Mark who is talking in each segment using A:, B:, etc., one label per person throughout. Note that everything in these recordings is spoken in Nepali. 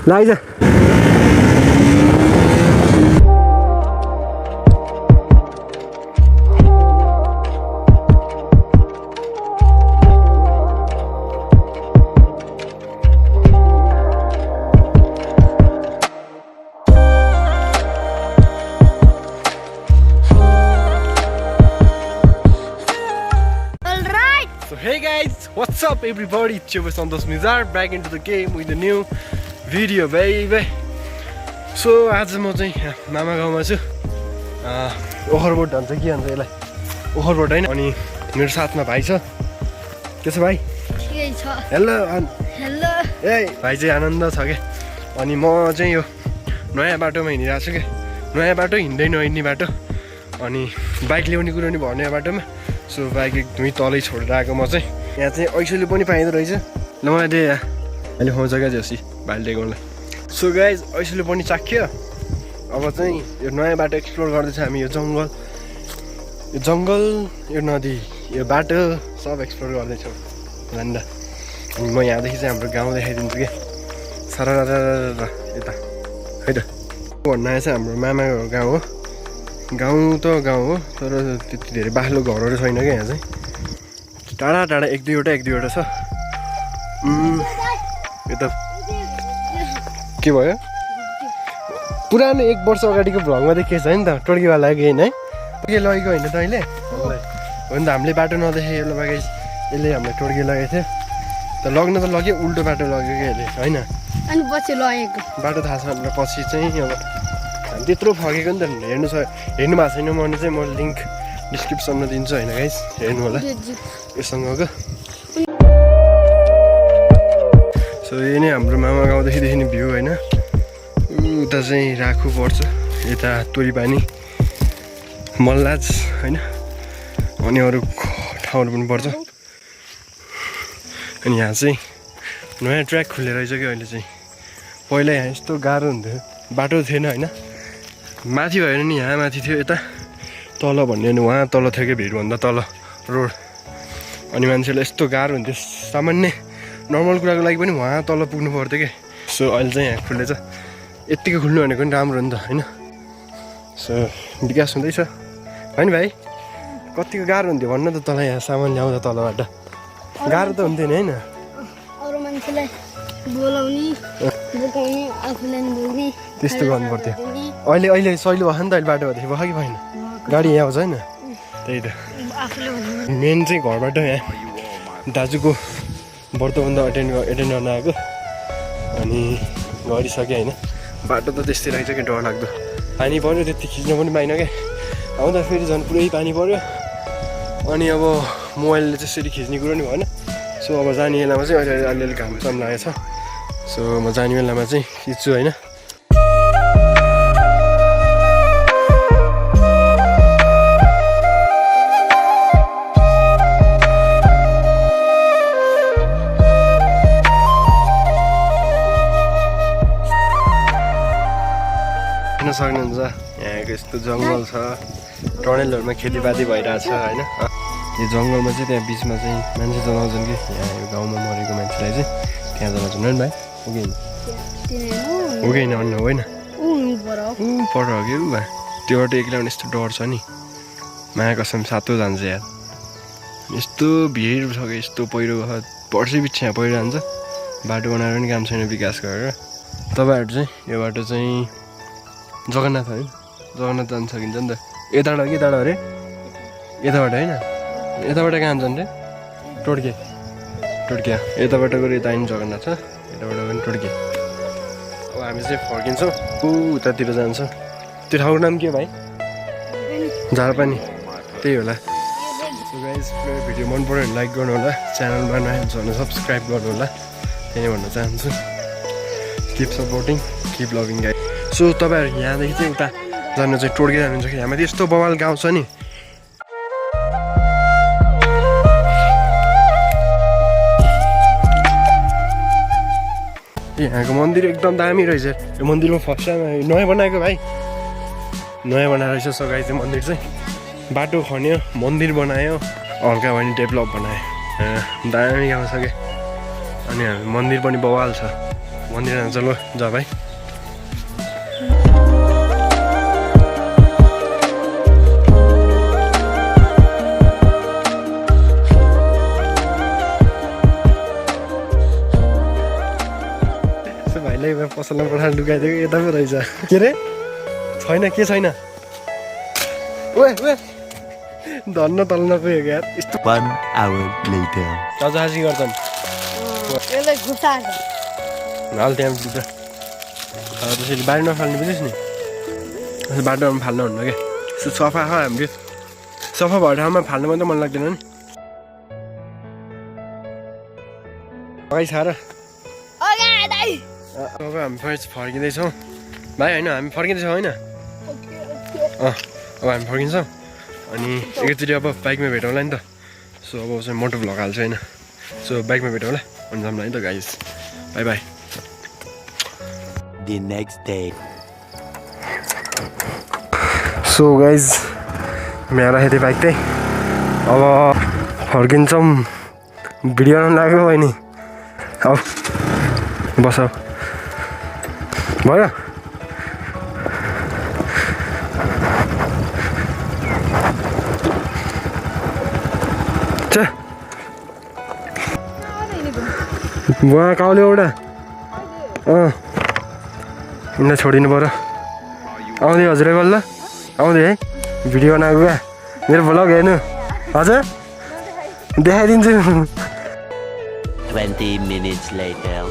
A: Lies Hey guys, what's up everybody? It's your Santosh mijar back into the game with a new video baby. So आज म चाहिँ मामा गाउँमा छु ओखरबोट भन्छ के भन्छ यसलाई ओखरबोट हैन अनि मेरो साथमा भाइ छ के छ भाइ
B: के छ
A: हेलो
B: हेलो
A: ए भाइ चाहिँ आनन्द छ के अनि म चाहिँ यो नयाँ बाटोमा हिँडिरहेको छु के नयाँ बाटो हिँड्दै नहिँड्ने बाटो अनि बाइक ल्याउने कुरो नि भन्ने बाटोमा सो बाइक एकदमै तलै छोडेर आएको म चाहिँ यहाँ चाहिँ ऐसोले पनि पाइँदो रहेछ ल मलाई दे अहिले खुवाउँछ क्या जोसी भाइले दिएकोलाई सो गाइज ऐसोले पनि चाख्यो अब चाहिँ यो नयाँ बाटो एक्सप्लोर गर्दैछ हामी यो जङ्गल यो नदी यो बाटो सब एक्सप्लोर गर्दैछौँ जान्दा अनि म यहाँदेखि चाहिँ हाम्रो गाउँ देखाइदिन्छु कि सारा यता खै त भन्नु आएछ हाम्रो मामाको गाउँ हो गाउँ त गाउँ हो तर त्यति धेरै बाक्लो घरहरू छैन क्या यहाँ चाहिँ टाढा टाढा एक दुईवटा छ यता के भयो पुरानो 1 वर्ष अगाडिको भ्लगमा देखेको छ नि त टोड्कीवाला गएन है टोड्की लगेको होइन त अहिले हो नि त हामीले बाटो नदेखेँ यसले बाँकी यसले हामीलाई टोड्की लगेको थियो त लग्न त लग्यो उल्टो बाटो लग्यो कि यसले होइन
B: अनि पछि लगेको
A: बाटो थाहा छ भनेर पछि चाहिँ अब त्यत्रो फगेको नि त हेर्नु भएको छैन भने चाहिँ म लिङ्क डिस्क्रिप्सनमा दिन्छु होइन गाइस हेर्नु होला योसँगको सो यो नै हाम्रो मामा गाउँदेखि देखिने भ्यू होइन उता चाहिँ राखु पर्छ यता तोरीपानी मल्लाज होइन अनि अरू ठाउँहरू पनि पर्छ अनि यहाँ चाहिँ नयाँ ट्र्याक खुलेर रहेछ कि अहिले चाहिँ पहिला यहाँ यस्तो गाह्रो हुन्थ्यो बाटो थिएन होइन माथि भएन नि यहाँ माथि थियो यता तल भन्ने नि उहाँ तल थियो कि भिडभन्दा तल रोड अनि मान्छेलाई यस्तो गाह्रो हुन्थ्यो सामान्य नर्मल कुराको लागि पनि उहाँ तल पुग्नु पर्थ्यो कि सो अहिले चाहिँ यहाँ खुलेछ यत्तिकै खुल्नु भनेको पनि राम्रो हो नि त होइन सो विकास हुँदैछ होइन भाइ कतिको गाह्रो हुन्थ्यो भन्नु त तल यहाँ सामान ल्याउँदा तलबाट गाह्रो त हुन्थ्यो नि होइन
B: अरू मान्छेलाई बोलाउने बोकाउने आफूलाई बोल्ने
A: त्यस्तो गर्नु पर्थ्यो अहिले सहिलो भयो नि त अहिले बाटो भएदेखि भयो कि भएन गाडी यहाँ आउँछ होइन त्यही त मेन चाहिँ घरबाट यहाँ दाजुको व्रतबन्ध एटेन्ड गर्न आएको अनि गरिसकेँ होइन बाटो त त्यस्तै रहेछ कि डरलाग्दो पानी पऱ्यो त्यति खिच्न पनि पाइनँ क्या आउँदा फेरि झन् पुरै पानी पऱ्यो अनि अब मोबाइलले त्यसरी खिच्ने कुरो नि भएन सो अब जाने बेलामा चाहिँ अहिले अलिअलि घाम साम लागेको छ सो म जाने बेलामा चाहिँ खिच्छु होइन सक्नुहुन्छ यहाँको यस्तो जङ्गल छ टनेलहरूमा खेतीपाती भइरहेछ होइन यो जङ्गलमा चाहिँ त्यहाँ बिचमा चाहिँ मान्छे जलाउँछन् कि यहाँ यो गाउँमा मरेको मान्छेलाई चाहिँ त्यहाँ जलाउँछन् होइन भाइ हो कि होइन भन्नु होइन पर हो कि ऊ भए त्योबाट एक्लाउने यस्तो डर छ नि माया कसम सातो जान्छ यार यस्तो भिड छ कि यस्तो पहिरो वर्षै पछि यहाँ पहिरो जान्छ बाटो बनाएर पनि काम छैन विकास गरेर तपाईँहरू चाहिँ यो बाटो चाहिँ जगन्नाथ है जगन्नाथ जान सकिन्छ नि त यताबाट कि यताबाट अरे यताबाट होइन यताबाट कहाँ जान्छ रे टोड्के यताबाट गएर यता आइनु जगन्नाथ छ यताबाट पनि टोड्के अब हामी चाहिँ फर्किन्छौँ उतातिर जान्छ त्यो ठाउँको नाम के भाइ झारपानी त्यही होला सो गाइज भिडियो मन पऱ्यो भने लाइक गर्नु होला च्यानलमा नयाँ हुन्छ भने सब्सक्राइब गर्नु होला त्यही भन्न चाहन्छु keep supporting keep loving guys so तपाईँहरू यहाँदेखि चाहिँ उता जानु चाहिँ टोड्के जानुहुन्छ कि हाम्रो यस्तो बवाल गाउँ छ नि यहाँको मन्दिर एकदम दामी रहेछ यो मन्दिरमा फर्स्ट टाइम नयाँ बनाएको भाइ नयाँ बनाएर रहेछ सघाइ चाहिँ मन्दिर चाहिँ बाटो खन्यो मन्दिर बनायो हल्का भने डेभलप बनायो दामी गाउँ छ क्या अनि हामी मन्दिर पनि बवाल छ मन्दिर जान्छ ल जा भाइ भाइलाई पसलमा पठाएर लुगाइदिएको यता पो रहेछ के रे छैन के छैन ओए ओए धन्न तल नपुगेको यार यस्तो
C: 1 hour later
A: चचासी गर्छन्
B: यसलाई घुसाएर
A: हाल त्यहाँ भित्र त्यसरी बारी नफाल्ने बुझिस् नि बाटोमा फाल्नु हुन्न क्या सफा छ हाम्रो सफा भएको ठाउँमा फाल्नु मात्रै मन लाग्दैन नि अगाडि छ र अब हामी फर्किँदैछौँ भाइ होइन हामी फर्किँदैछौँ होइन अब हामी फर्किन्छौँ अनि एकैचोटि अब बाइकमा भेटौँला नि त सो अब चाहिँ मोटो भ्लग हाल्छु होइन सो बाइकमा भेटौँला अनि जाउँला नि त guys by by
C: the next day
A: so guys यहाँ राखेको थिएँ बाइक चाहिँ अब फर्किन्छौँ भिडियो बनाउनु लाग्यो बहिनी अब बस भयो उहाँ काउले एउटा यिनीलाई छोडिनु पऱ्यो आउँदै हजुर बल्ल आउँदै है भिडियो बनाएको क्या मेरो भ्लग हेर्नु हजुर देखाइदिन्छु
C: 20 minutes later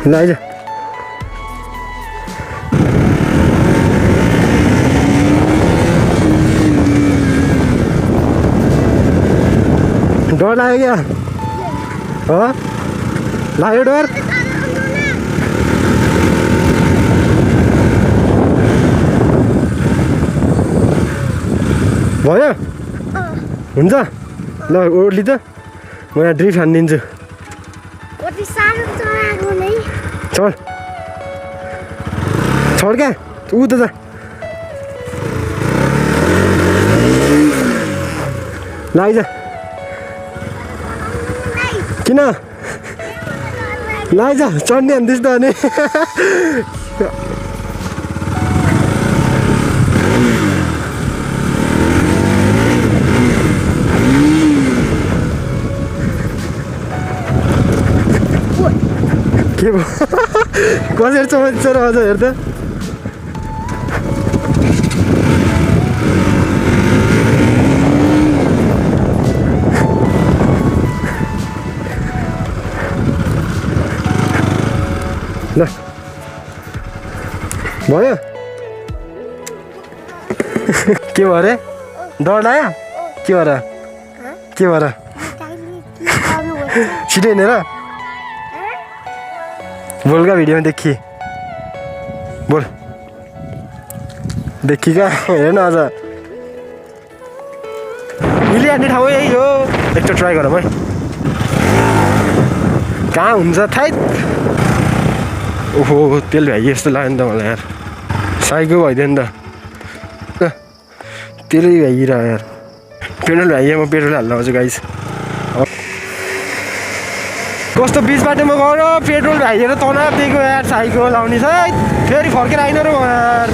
A: ल आइज डर लाग्यो क्या लाग्यो डर भयो हुन्छ ल ओर्ली त म यहाँ ड्रिफ्ट हानिदिन्छु चल छोड क्या ऊ त जा लाइज किन लाइज चढ्ने हान्दैछ त अनि के भयो कसरी चमान्छ र अझ हेर त ल भयो के भयो अरे डर लाग्यो के भएर के भएर छिटो हिँडेर बोल का भिडियोमा देखिए बोल देखि क्या हेर्न अझ मिली हान्ने ठाउँ यही हो एकचोटि ट्राई गरौँ है कहाँ हुन्छ थाहै ओहो तेल भ्याइ जस्तो लाग्यो नि त मलाई यार साइको भइदियो नि त तेलै भ्याइरह यार पेट्रोल भ्याइए म पेट्रोल हाल्न आउँछु गाइस कस्तो बिच बाटोमा गएर पेट्रोल भ्याइएर तनाव दिएको यार साइको लाउने छ फेरि फर्केर आइन र यार